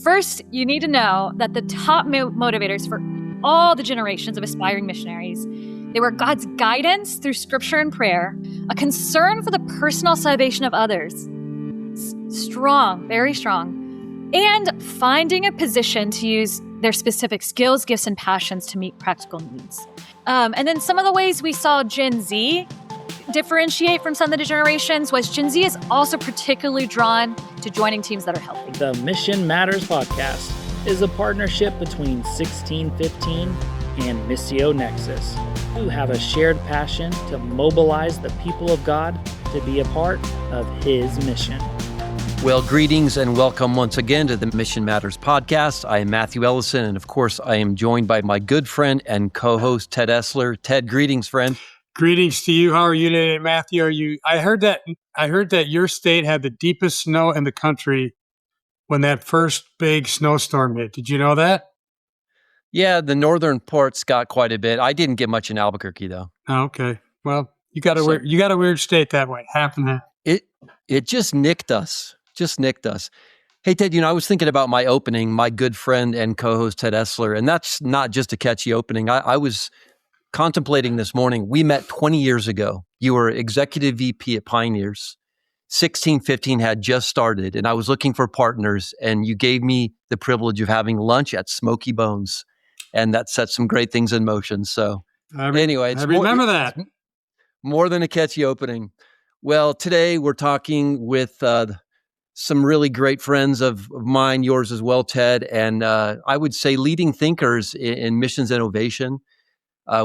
First, you need to know that the top motivators for all the generations of aspiring missionaries, they were God's guidance through scripture and prayer, a concern for the personal salvation of others, strong, very strong, and finding a position to use their specific skills, gifts, and passions to meet practical needs. And then some of the ways we saw Gen Z differentiate from some of the generations was Gen Z is also particularly drawn to joining teams that are healthy. The Mission Matters podcast is a partnership between 1615 and Missio Nexus, who have a shared passion to mobilize the people of God to be a part of His mission. Well, greetings and welcome once again to the Mission Matters podcast. I am Matthew Ellison, and of course, I am joined by my good friend and co-host, Ted Essler. Ted, greetings, friend. Greetings to you. How are you today, Matthew? I heard that your state had the deepest snow in the country when that first big snowstorm hit. Did you know that? Yeah, the northern parts got quite a bit. I didn't get much in Albuquerque, though. Oh, okay. Well, you got a weird state that way, half and half. It just nicked us. Hey, Ted, I was thinking about my opening, my good friend and co-host, Ted Essler, and that's not just a catchy opening. I was contemplating this morning. We met 20 years ago. You were executive VP at Pioneers. 1615 had just started, and I was looking for partners, and you gave me the privilege of having lunch at Smoky Bones, and that set some great things in motion. So anyway, I remember that. More than a catchy opening. Well, today we're talking with some really great friends of mine, yours as well, Ted, and I would say leading thinkers in missions innovation.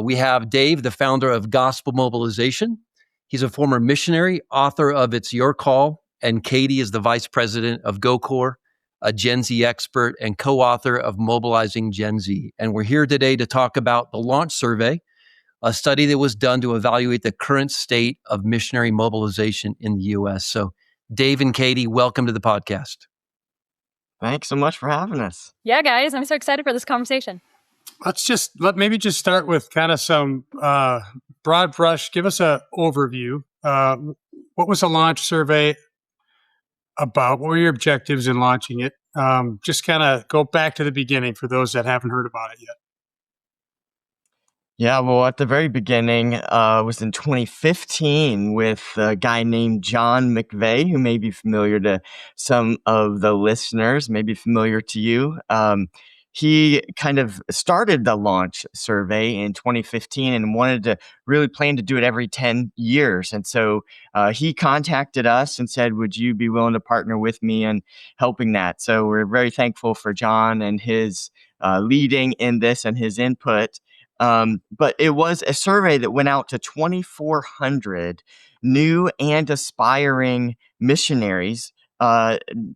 We have Dave, the founder of Gospel Mobilization. He's a former missionary, author of It's Your Call, and Katy is the vice president of GoCorp, a Gen Z expert, and co-author of Mobilizing Gen Z. And we're here today to talk about the Launch Survey, a study that was done to evaluate the current state of missionary mobilization in the U.S. So Dave and Katy, welcome to the podcast. Thanks so much for having us. Yeah, guys, I'm so excited for this conversation. Maybe just start with kind of some broad brush. Give us an overview. What was the launch survey about? What were your objectives in launching it? Just kind of go back to the beginning for those that haven't heard about it yet. Yeah, well, at the very beginning was in 2015 with a guy named John McVeigh, who may be familiar to some of the listeners, maybe familiar to you. He kind of started the launch survey in 2015 and wanted to really plan to do it every 10 years. And so he contacted us and said, would you be willing to partner with me in helping that? So we're very thankful for John and his leading in this and his input. But it was a survey that went out to 2,400 new and aspiring missionaries,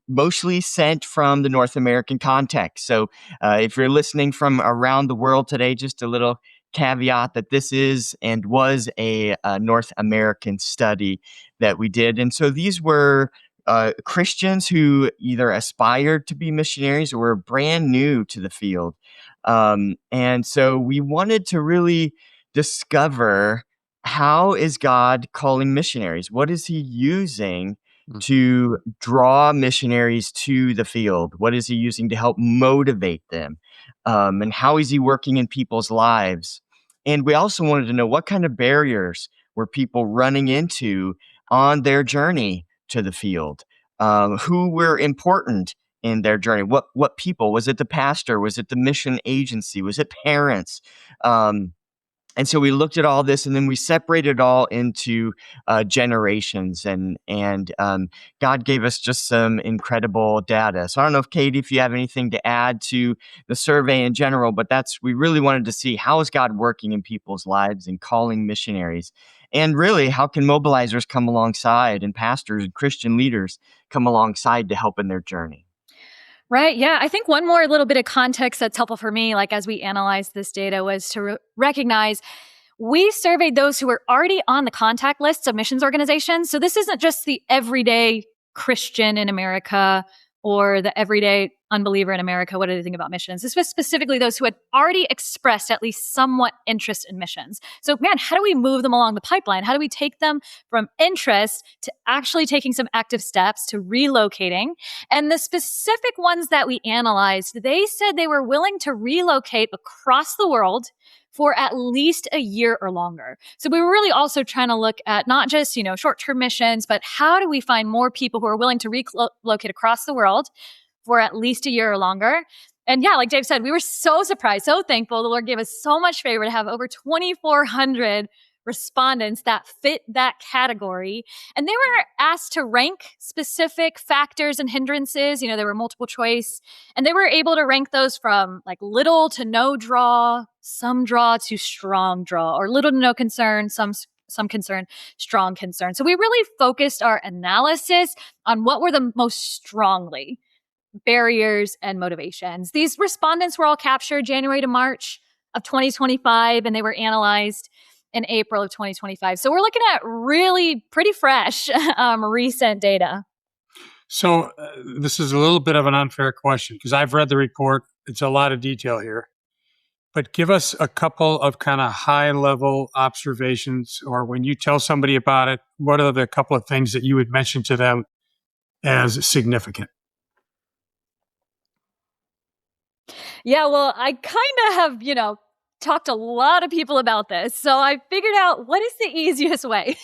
mostly sent from the North American context. So if you're listening from around the world today, just a little caveat that this is and was a North American study that we did. And so these were Christians who either aspired to be missionaries or were brand new to the field. And so we wanted to really discover, how is God calling missionaries? What is He using to draw missionaries to the field? What is He using to help motivate them? And how is He working in people's lives? And we also wanted to know, what kind of barriers were people running into on their journey to the field? Who were important in their journey? What people? Was it the pastor? Was it the mission agency? Was it parents? And so we looked at all this, and then we separated it all into generations, and God gave us just some incredible data. So I don't know if Katy, if you have anything to add to the survey in general, but we really wanted to see, how is God working in people's lives and calling missionaries? And really, how can mobilizers come alongside, and pastors and Christian leaders come alongside to help in their journey? Right. Yeah. I think one more little bit of context that's helpful for me, like as we analyze this data, was to recognize we surveyed those who were already on the contact lists of missions organizations. So this isn't just the everyday Christian in America or the everyday unbeliever in America, what do they think about missions? This was specifically those who had already expressed at least somewhat interest in missions. So, man, how do we move them along the pipeline? How do we take them from interest to actually taking some active steps to relocating? And the specific ones that we analyzed, they said they were willing to relocate across the world for at least a year or longer. So we were really also trying to look at not just, short-term missions, but how do we find more people who are willing to relocate across the world for at least a year or longer? And yeah, like Dave said, we were so surprised, so thankful. The Lord gave us so much favor to have over 2,400 respondents that fit that category. And they were asked to rank specific factors and hindrances. There were multiple choice, and they were able to rank those from like little to no draw, some draw to strong draw, or little to no concern, some concern, strong concern. So we really focused our analysis on what were the most strongly barriers and motivations. These respondents were all captured January to March of 2025, and they were analyzed in April of 2025. So we're looking at really pretty fresh, recent data. So this is a little bit of an unfair question because I've read the report. It's a lot of detail here. But give us a couple of kind of high-level observations, or when you tell somebody about it, what are the couple of things that you would mention to them as significant? Yeah, well, I kind of have, talked to a lot of people about this. So I figured out what is the easiest way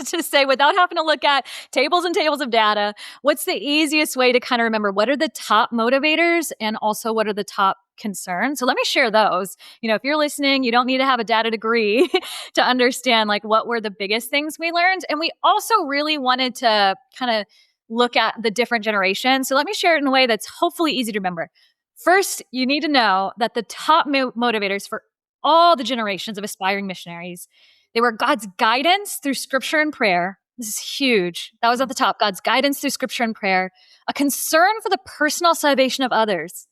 to say, without having to look at tables and tables of data, what's the easiest way to kind of remember what are the top motivators and also what are the top concerns. So let me share those. If you're listening, you don't need to have a data degree to understand like what were the biggest things we learned. And we also really wanted to kind of look at the different generations. So let me share it in a way that's hopefully easy to remember. First, you need to know that the top motivators for all the generations of aspiring missionaries, they were God's guidance through scripture and prayer. This is huge. That was at the top. God's guidance through scripture and prayer, a concern for the personal salvation of others.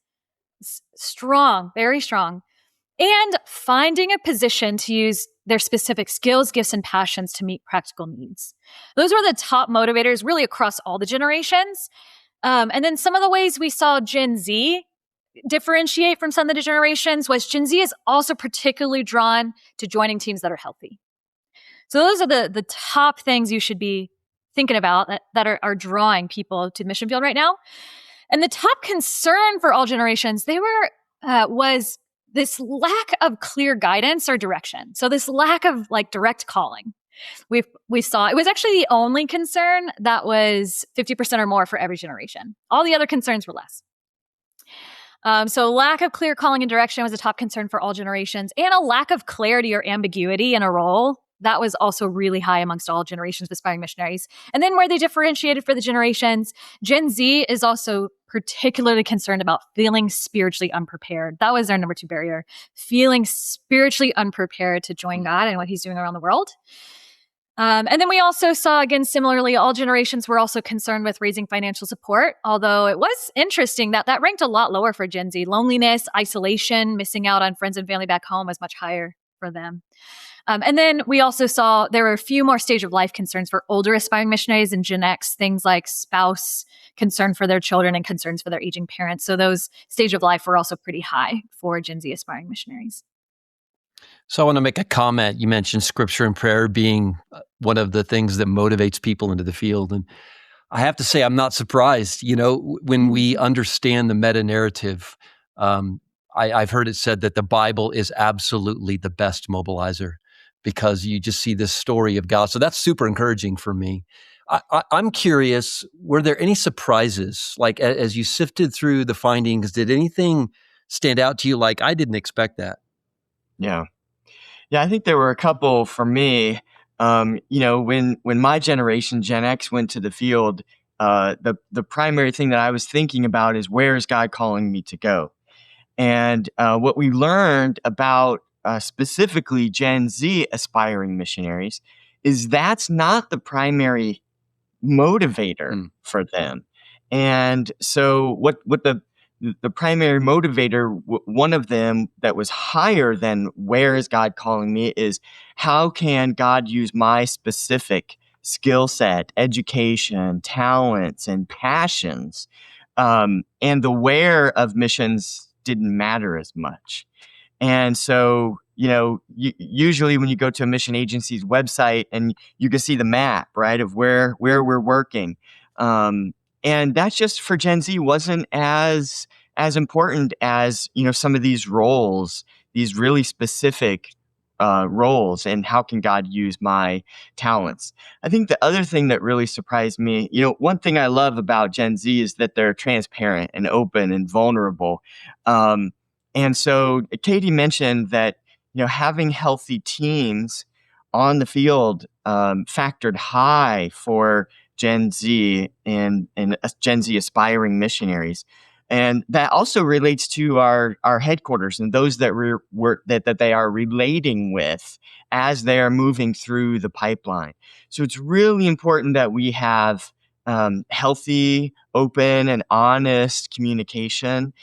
Strong, very strong. And finding a position to use their specific skills, gifts, and passions to meet practical needs. Those were the top motivators really across all the generations. And then some of the ways we saw Gen Z differentiate from some of the generations was Gen Z is also particularly drawn to joining teams that are healthy. So those are the top things you should be thinking about that are drawing people to the mission field right now. And the top concern for all generations, was this lack of clear guidance or direction. So this lack of like direct calling. We saw it was actually the only concern that was 50% or more for every generation. All the other concerns were less. So lack of clear calling and direction was a top concern for all generations, and a lack of clarity or ambiguity in a role. That was also really high amongst all generations of aspiring missionaries. And then where they differentiated for the generations, Gen Z is also particularly concerned about feeling spiritually unprepared. That was their number 2 barrier, feeling spiritually unprepared to join God and what he's doing around the world. And then we also saw, again, similarly, all generations were also concerned with raising financial support, although it was interesting that ranked a lot lower for Gen Z. Loneliness, isolation, missing out on friends and family back home was much higher for them. And then we also saw there were a few more stage of life concerns for older aspiring missionaries and Gen X, things like spouse, concern for their children, and concerns for their aging parents. So those stage of life were also pretty high for Gen Z aspiring missionaries. So I want to make a comment. You mentioned scripture and prayer being one of the things that motivates people into the field. And I have to say, I'm not surprised. When we understand the meta-narrative, I've heard it said that the Bible is absolutely the best mobilizer because you just see this story of God. So that's super encouraging for me. I'm curious, were there any surprises? Like as you sifted through the findings, did anything stand out to you like, I didn't expect that? Yeah, I think there were a couple for me. When my generation, Gen X, went to the field, the primary thing that I was thinking about is, where is God calling me to go? And what we learned about specifically Gen Z aspiring missionaries is that's not the primary motivator for them. And so what the primary motivator, one of them that was higher than where is God calling me, is how can God use my specific skill set, education, talents, and passions And the where of missions didn't matter as much. And so, usually when you go to a mission agency's website and you can see the map, right, of where we're working. And that's just for Gen Z wasn't as important as, some of these roles, these really specific roles, and how can God use my talents. I think the other thing that really surprised me, one thing I love about Gen Z is that they're transparent and open and vulnerable. And so Katy mentioned that, having healthy teams on the field factored high for Gen Z and Gen Z aspiring missionaries. And that also relates to our headquarters and those that that they are relating with as they are moving through the pipeline. So it's really important that we have healthy, open, and honest communication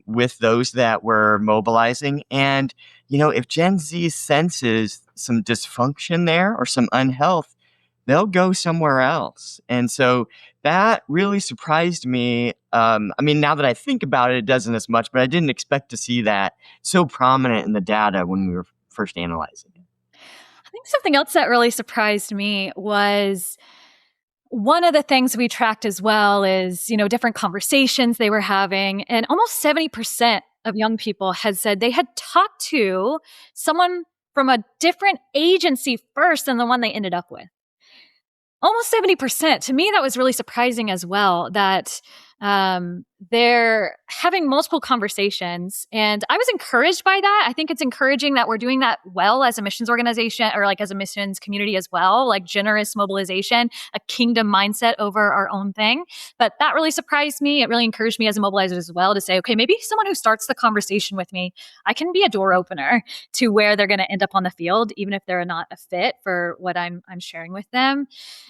with those that we're mobilizing. And, if Gen Z senses some dysfunction there or some unhealth, they'll go somewhere else. And so that really surprised me. Now that I think about it, it doesn't as much, but I didn't expect to see that so prominent in the data when we were first analyzing it. I think something else that really surprised me was one of the things we tracked as well is, different conversations they were having. And almost 70% of young people had said they had talked to someone from a different agency first than the one they ended up with. Almost 70%. To me, that was really surprising as well, that they're having multiple conversations. And I was encouraged by that. I think it's encouraging that we're doing that well as a missions organization, or like as a missions community as well, like generous mobilization, a kingdom mindset over our own thing. But that really surprised me. It really encouraged me as a mobilizer as well to say, okay, maybe someone who starts the conversation with me, I can be a door opener to where they're going to end up on the field, even if they're not a fit for what I'm sharing with them.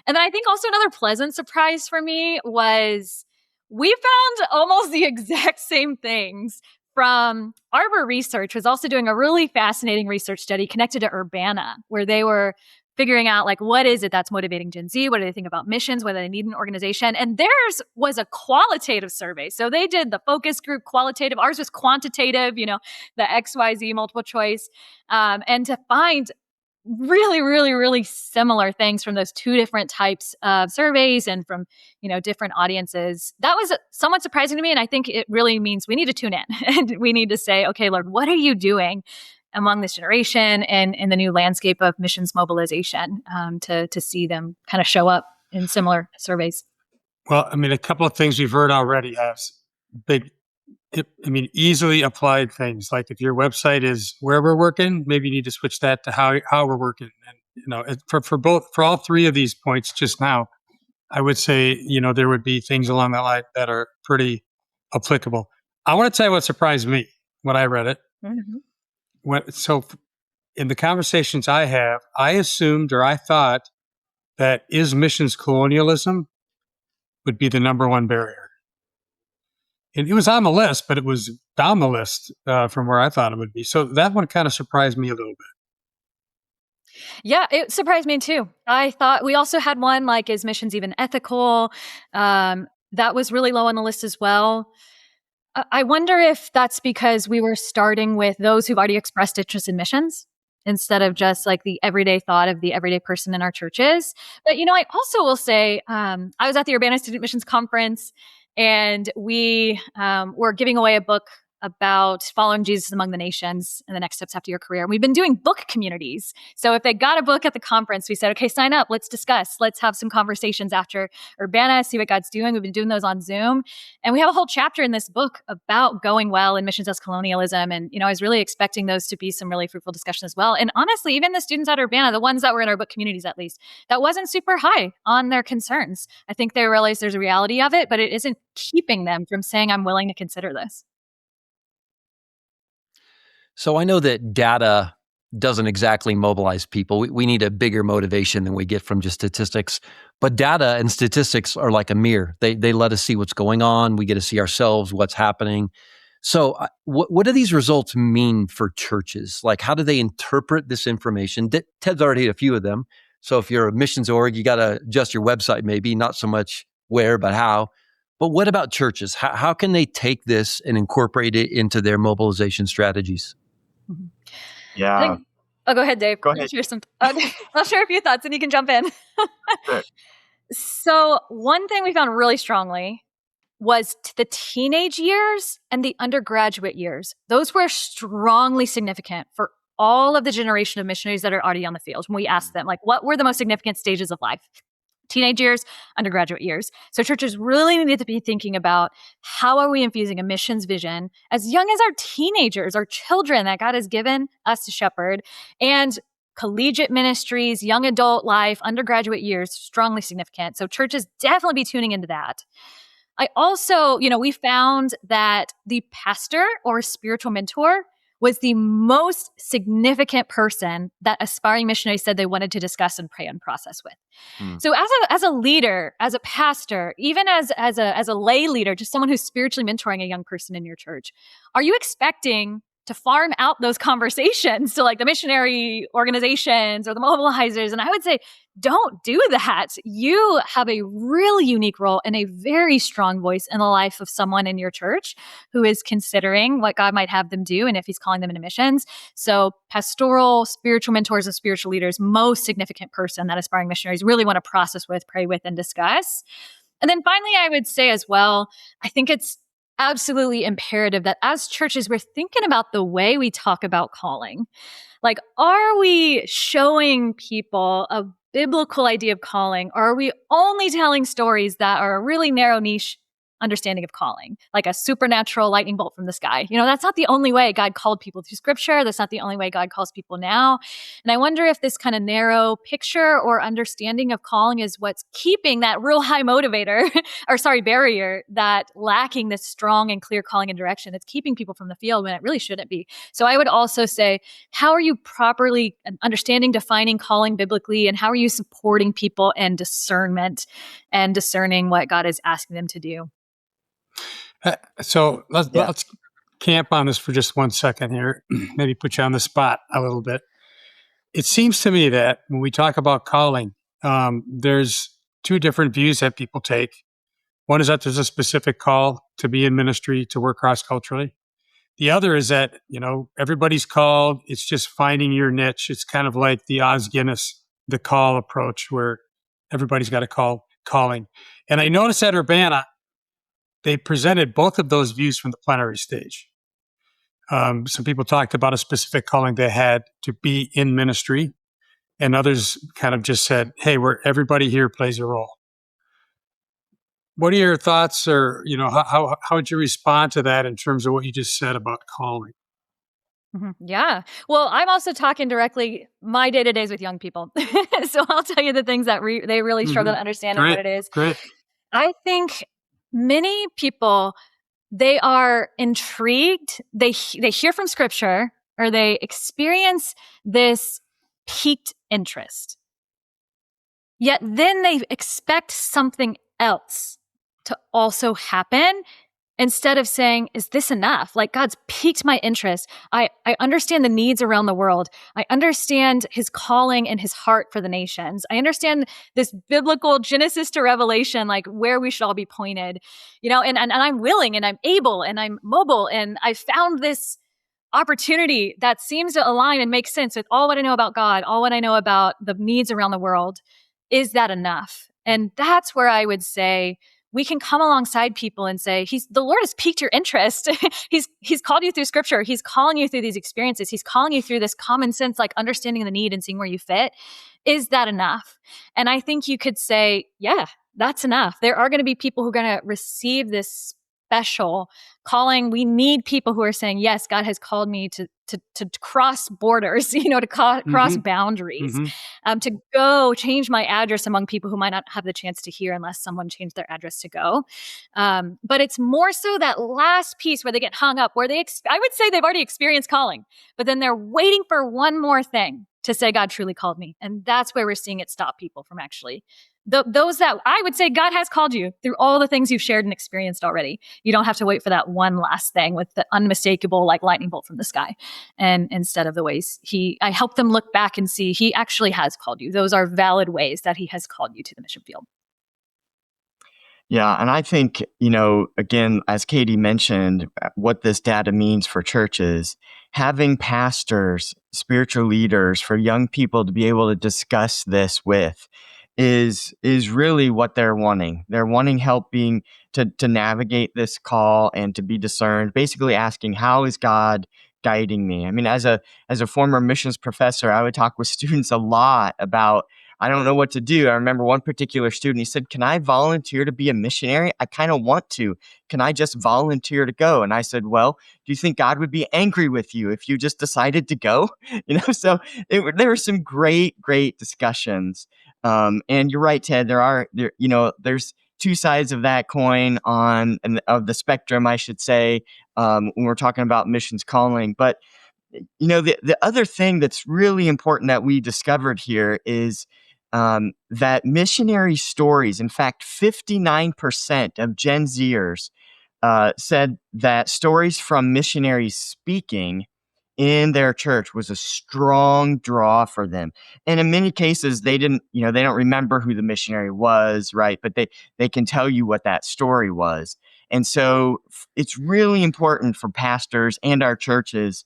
And then I think also another pleasant surprise for me was we found almost the exact same things from Arbor Research, was also doing a really fascinating research study connected to Urbana, where they were figuring out, like, what is it that's motivating Gen Z? What do they think about missions? Whether they need an organization? And theirs was a qualitative survey. So they did the focus group qualitative. Ours was quantitative, the XYZ multiple choice. And to find really, really, really similar things from those two different types of surveys and from, different audiences. That was somewhat surprising to me. And I think it really means we need to tune in and we need to say, okay, Lord, what are you doing among this generation and in the new landscape of missions mobilization to see them kind of show up in similar surveys? Well, a couple of things we've heard already have easily applied things. Like if your website is where we're working, maybe you need to switch that to how we're working. And for all three of these points just now, I would say there would be things along that line that are pretty applicable. I want to tell you what surprised me when I read it. Mm-hmm. So in the conversations I have, I assumed or I thought that is missions colonialism would be the number one barrier. It was on the list, but it was down the list from where I thought it would be. So that one kind of surprised me a little bit. Yeah, it surprised me too. I thought we also had one like, is missions even ethical? That was really low on the list as well. I wonder if that's because we were starting with those who've already expressed interest in missions instead of just like the everyday thought of the everyday person in our churches. But, I also will say, I was at the Urbana Student Missions Conference, and we were giving away a book about following Jesus among the nations and the next steps after your career. And we've been doing book communities. So if they got a book at the conference, we said, okay, sign up. Let's discuss. Let's have some conversations after Urbana, see what God's doing. We've been doing those on Zoom. And we have a whole chapter in this book about going well in missions as colonialism. And, I was really expecting those to be some really fruitful discussion as well. And honestly, even the students at Urbana, the ones that were in our book communities at least, that wasn't super high on their concerns. I think they realized there's a reality of it, but it isn't keeping them from saying, I'm willing to consider this. So I know that data doesn't exactly mobilize people. We need a bigger motivation than we get from just statistics. But data and statistics are like a mirror. They let us see what's going on. We get to see ourselves, what's happening. So what do these results mean for churches? Like, how do they interpret this information? Ted's already had a few of them. So if you're a missions org, you got to adjust your website maybe, not so much where, but how. But what about churches? How can they take this and incorporate it into their mobilization strategies? Mhm. I Yeah. think, oh, go ahead, Dave. Go I'll ahead. share I'll share a few thoughts and you can jump in. Sure. So one thing we found really strongly was the teenage years and the undergraduate years. Those were strongly significant for all of the generation of missionaries that are already on the field. When we asked them, like, what were the most significant stages of life? Teenage years, undergraduate years. So churches really need to be thinking about how are we infusing a missions vision as young as our teenagers, our children that God has given us to shepherd, and collegiate ministries, young adult life, undergraduate years, strongly significant. So churches definitely be tuning into that. I also, we found that the pastor or spiritual mentor was the most significant person that aspiring missionaries said they wanted to discuss and pray and process with. Hmm. So as a leader, as a pastor, even as a lay leader, just someone who's spiritually mentoring a young person in your church, are you expecting to farm out those conversations to like the missionary organizations or the mobilizers? And I would say, don't do that. You have a really unique role and a very strong voice in the life of someone in your church who is considering what God might have them do and if he's calling them into missions. So pastoral, spiritual mentors and spiritual leaders, most significant person that aspiring missionaries really want to process with, pray with, and discuss. And then finally, I would say as well, I think it's absolutely imperative that as churches, we're thinking about the way we talk about calling. Like, are we showing people a biblical idea of calling, or are we only telling stories that are a really narrow niche understanding of calling, like a supernatural lightning bolt from the sky? That's not the only way God called people through scripture. That's not the only way God calls people now. And I wonder if this kind of narrow picture or understanding of calling is what's keeping that real high motivator, barrier, that lacking this strong and clear calling and direction. It's keeping people from the field when it really shouldn't be. So I would also say, how are you properly understanding, defining calling biblically, and how are you supporting people in discernment and discerning what God is asking them to do? So let's Yeah. let's camp on this for just 1 second here. Maybe put you on the spot a little bit. It seems to me that when we talk about calling, there's two different views that people take. One is that there's a specific call to be in ministry, to work cross culturally. The other is that, everybody's called. It's just finding your niche. It's kind of like the Oz Guinness, the call approach, where everybody's got a calling. And I noticed at Urbana, they presented both of those views from the plenary stage. Some people talked about a specific calling they had to be in ministry, and others kind of just said, "Hey, everybody here plays a role." What are your thoughts, or how would you respond to that in terms of what you just said about calling? Yeah. Well, I'm also talking directly my day-to-days with young people. So I'll tell you the things that they really struggle to understand and what Great, it is. great. I think many people, they are intrigued. They hear from scripture or they experience this piqued interest. Yet then they expect something else to also happen instead of saying, is this enough? Like, God's piqued my interest. I understand the needs around the world. I understand his calling and his heart for the nations. I understand this biblical Genesis to Revelation, like where we should all be pointed, and I'm willing and I'm able and I'm mobile. And I found this opportunity that seems to align and make sense with all what I know about God, all what I know about the needs around the world. Is that enough? And that's where I would say, we can come alongside people and say, the Lord has piqued your interest. He's called you through scripture. He's calling you through these experiences. He's calling you through this common sense, like understanding the need and seeing where you fit. Is that enough? And I think you could say, yeah, that's enough. There are going to be people who are going to receive this special calling. We need people who are saying, yes, God has called me to cross borders, to cross boundaries, to go change my address among people who might not have the chance to hear unless someone changed their address to go. But it's more so that last piece where they get hung up, where I would say they've already experienced calling, but then they're waiting for one more thing to say, God truly called me. And that's where we're seeing it stop people from actually those that I would say God has called you through all the things you've shared and experienced already. You don't have to wait for that one last thing with the unmistakable, like lightning bolt from the sky. And instead of the ways I help them look back and see he actually has called you. Those are valid ways that he has called you to the mission field. Yeah, and I think, again, as Katie mentioned, what this data means for churches, having pastors, spiritual leaders, for young people to be able to discuss this with is really what they're wanting. They're wanting help being to navigate this call and to be discerned, basically asking, how is God guiding me? I mean, as a former missions professor, I would talk with students a lot about, I don't know what to do. I remember one particular student, he said, "Can I volunteer to be a missionary? I kind of want to. Can I just volunteer to go?" And I said, "Well, do you think God would be angry with you if you just decided to go?" So there were some great discussions. And you're right, Ted, there's two sides of that coin of the spectrum, I should say, when we're talking about missions calling. But the other thing that's really important that we discovered here is that missionary stories, in fact, 59% of Gen Zers said that stories from missionaries speaking in their church was a strong draw for them. And in many cases, they don't remember who the missionary was, right? But they can tell you what that story was. And so it's really important for pastors and our churches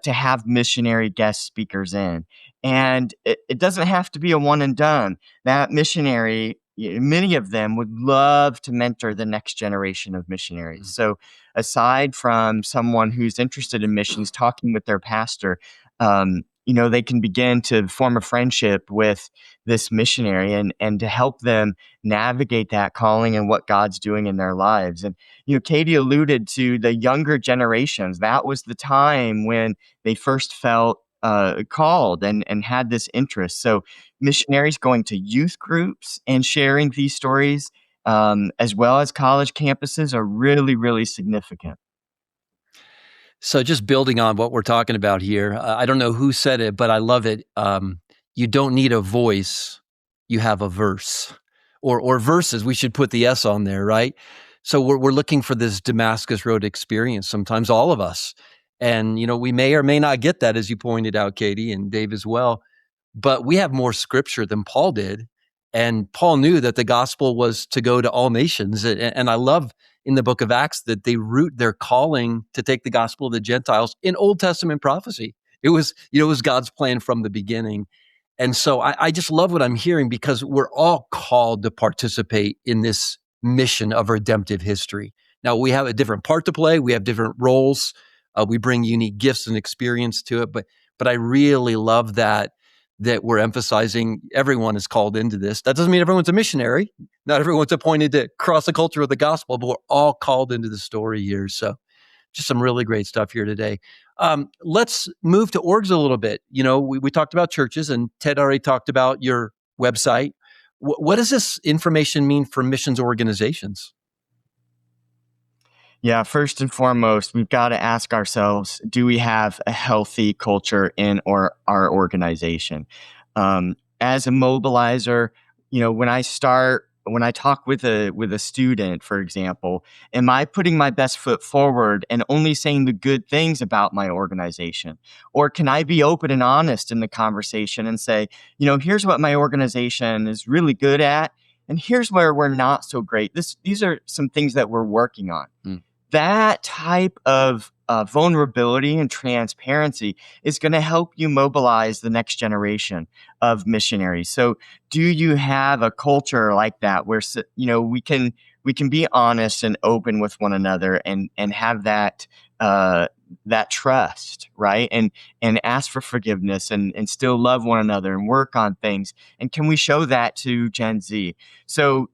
to have missionary guest speakers in. And it doesn't have to be a one and done. That missionary, many of them would love to mentor the next generation of missionaries. So aside from someone who's interested in missions talking with their pastor, they can begin to form a friendship with this missionary and to help them navigate that calling and what God's doing in their lives. And, Katie alluded to the younger generations. That was the time when they first felt called and had this interest. So missionaries going to youth groups and sharing these stories, as well as college campuses, are really, really significant. So just building on what we're talking about here, I don't know who said it, but I love it. You don't need a voice, you have a verse, or verses. We should put the S on there, right? So we're looking for this Damascus Road experience. Sometimes all of us, and we may or may not get that, as you pointed out, Katie and Dave as well. But we have more scripture than Paul did, and Paul knew that the gospel was to go to all nations. And I love in the book of Acts that they root their calling to take the gospel of the Gentiles in Old Testament prophecy. It was God's plan from the beginning. And so I just love what I'm hearing, because we're all called to participate in this mission of redemptive history. Now, we have a different part to play. We have different roles. We bring unique gifts and experience to it. But I really love that we're emphasizing everyone is called into this. That doesn't mean everyone's a missionary. Not everyone's appointed to cross the culture of the gospel, but we're all called into the story here. So just some really great stuff here today. Let's move to orgs a little bit. We talked about churches, and Ted already talked about your website. What does this information mean for missions organizations? Yeah, first and foremost, we've got to ask ourselves, do we have a healthy culture in our organization? As a mobilizer, when I talk with a student, for example, am I putting my best foot forward and only saying the good things about my organization? Or can I be open and honest in the conversation and say, here's what my organization is really good at, and here's where we're not so great. These are some things that we're working on. That type of vulnerability and transparency is going to help you mobilize the next generation of missionaries. So, do you have a culture like that where we can be honest and open with one another and have that trust, right? And ask for forgiveness and still love one another and work on things. And can we show that to Gen Z? So,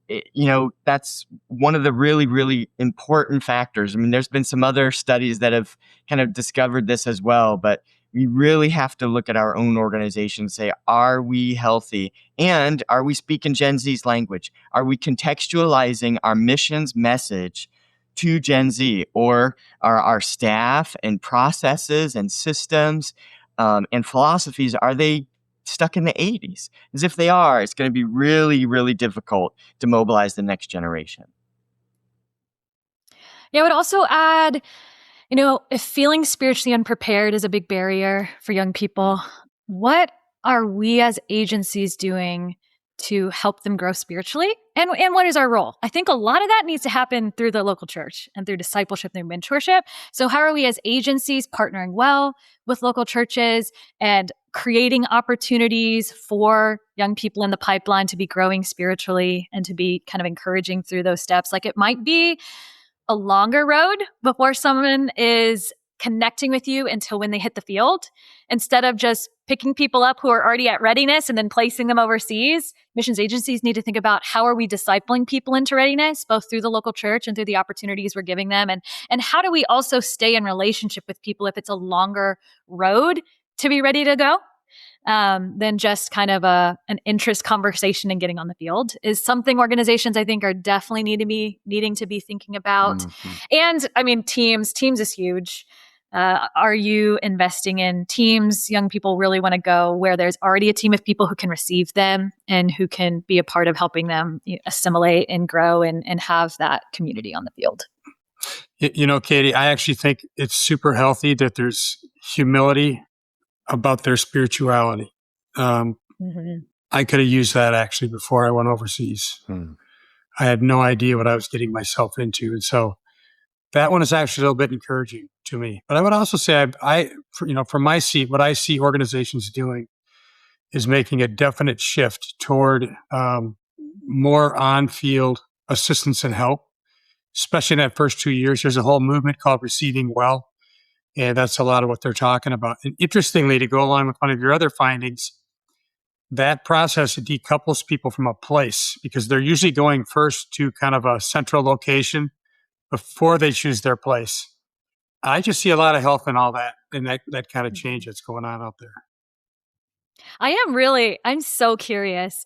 that's one of the really, really important factors. I mean, there's been some other studies that have kind of discovered this as well, but we really have to look at our own organization and say, are we healthy? And are we speaking Gen Z's language? Are we contextualizing our missions message to Gen Z? Or are our staff and processes and systems and philosophies, are they stuck in the 80s? As if they are, it's going to be really, really difficult to mobilize the next generation. Yeah, I would also add, if feeling spiritually unprepared is a big barrier for young people, what are we as agencies doing to help them grow spiritually? And what is our role? I think a lot of that needs to happen through the local church and through discipleship and mentorship. So how are we as agencies partnering well with local churches and creating opportunities for young people in the pipeline to be growing spiritually and to be kind of encouraging through those steps? Like, it might be a longer road before someone is connecting with you until when they hit the field, instead of just picking people up who are already at readiness and then placing them overseas. Missions agencies need to think about, how are we discipling people into readiness, both through the local church and through the opportunities we're giving them? And how do we also stay in relationship with people if it's a longer road to be ready to go? Than just kind of an interest conversation and getting on the field, is something organizations, I think, are definitely needing to be thinking about. Mm-hmm. And I mean, teams is huge. Are you investing in teams? Young people really want to go where there's already a team of people who can receive them and who can be a part of helping them assimilate and grow and have that community on the field. Katy, I actually think it's super healthy that there's humility about their spirituality. I could have used that actually before I went overseas. I had no idea what I was getting myself into. And so that one is actually a little bit encouraging to me. But I would also say, from my seat, what I see organizations doing is making a definite shift toward more on-field assistance and help, especially in that first 2 years. There's a whole movement called Receiving Well, and that's a lot of what they're talking about. And interestingly, to go along with one of your other findings, that process decouples people from a place, because they're usually going first to kind of a central location before they choose their place. I just see a lot of health in all that, and that kind of change that's going on out there. I'm so curious,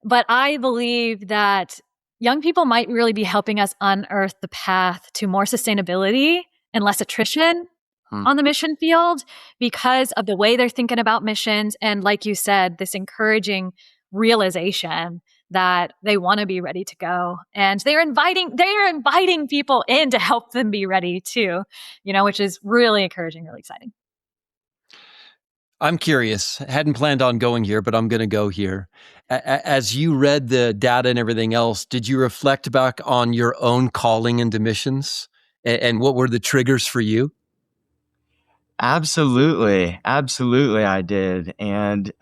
but I believe that young people might really be helping us unearth the path to more sustainability and less attrition on the mission field, because of the way they're thinking about missions. And like you said, this encouraging realization that they want to be ready to go. And they're inviting people in to help them be ready too, which is really encouraging, really exciting. I'm curious. Hadn't planned on going here, but I'm going to go here. As you read the data and everything else, did you reflect back on your own calling into missions? And what were the triggers for you? Absolutely. Absolutely, I did. And,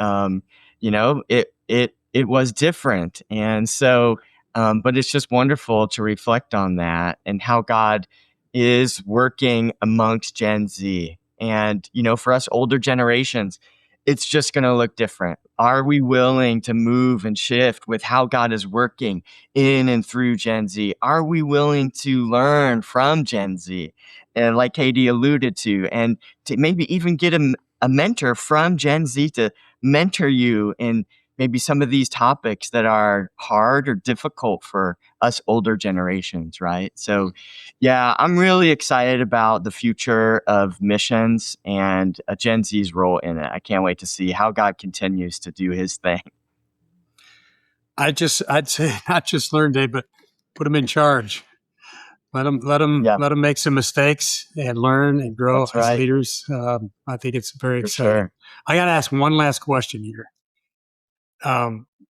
it was different. And so, but it's just wonderful to reflect on that and how God is working amongst Gen Z. And, for us older generations, it's just going to look different. Are we willing to move and shift with how God is working in and through Gen Z? Are we willing to learn from Gen Z? And like Katy alluded to, and to maybe even get a mentor from Gen Z to mentor you in maybe some of these topics that are hard or difficult for us older generations, right? So, yeah, I'm really excited about the future of missions and Gen Z's role in it. I can't wait to see how God continues to do his thing. I'd say not just learn, Dave, but put them in charge. Let them make some mistakes and learn and grow as leaders. I think it's very exciting. Sure. I got to ask one last question here.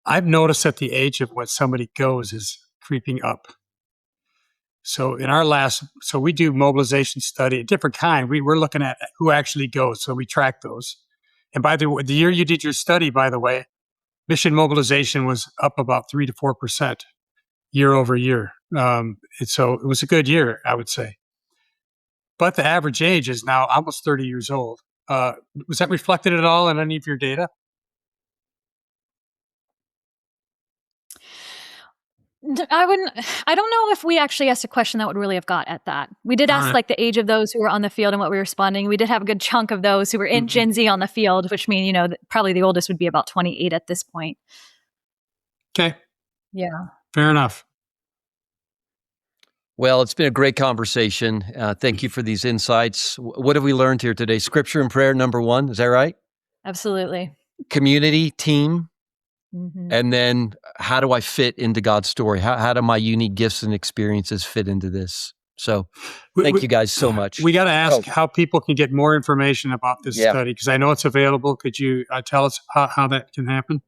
I've noticed that the age of when somebody goes is creeping up. So we do mobilization study, a different kind. We're looking at who actually goes. So we track those. And by the way, the year you did your study, by the way, mission mobilization was up about 3 to 4% year over year. So it was a good year, I would say. But the average age is now almost 30 years old. Was that reflected at all in any of your data? I don't know if we actually asked a question that would really have got at that. We did ask like the age of those who were on the field and what we were responding. We did have a good chunk of those who were in Gen Z on the field, which means, probably the oldest would be about 28 at this point. Okay. Yeah. Fair enough. Well, it's been a great conversation. Thank you for these insights. What have we learned here today? Scripture and prayer, number one. Is that right? Absolutely. Community, team. And then how do I fit into God's story? How do my unique gifts and experiences fit into this? So thank you guys so much. We got to ask how people can get more information about this study, because I know it's available. Could you tell us how that can happen?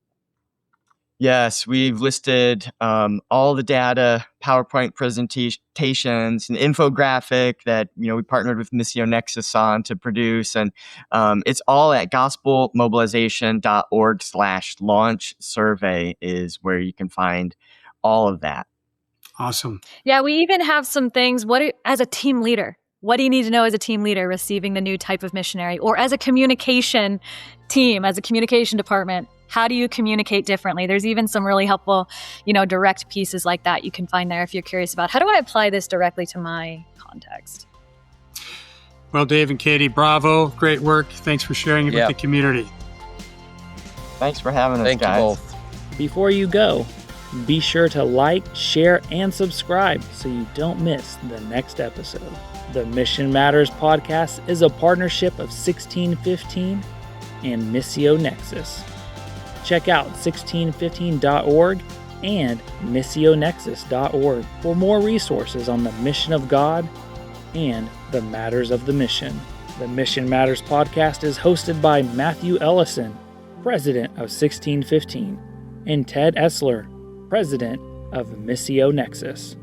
Yes, we've listed all the data, PowerPoint presentations, an infographic that we partnered with Missio Nexus on to produce, and it's all at gospelmobilization.org/launch survey is where you can find all of that. Awesome. Yeah, we even have some things. As a team leader, what do you need to know as a team leader receiving the new type of missionary, or as a communication team, as a communication department? How do you communicate differently? There's even some really helpful, direct pieces like that you can find there if you're curious about how do I apply this directly to my context. Well, Dave and Katy, bravo. Great work. Thanks for sharing it with the community. Thanks for having us, Thank guys. you both. Before you go, be sure to like, share, and subscribe so you don't miss the next episode. The Mission Matters podcast is a partnership of 1615 and Missio Nexus. Check out 1615.org and missionexus.org for more resources on the mission of God and the matters of the mission. The Mission Matters podcast is hosted by Matthew Ellison, president of 1615, and Ted Essler, president of Missio Nexus.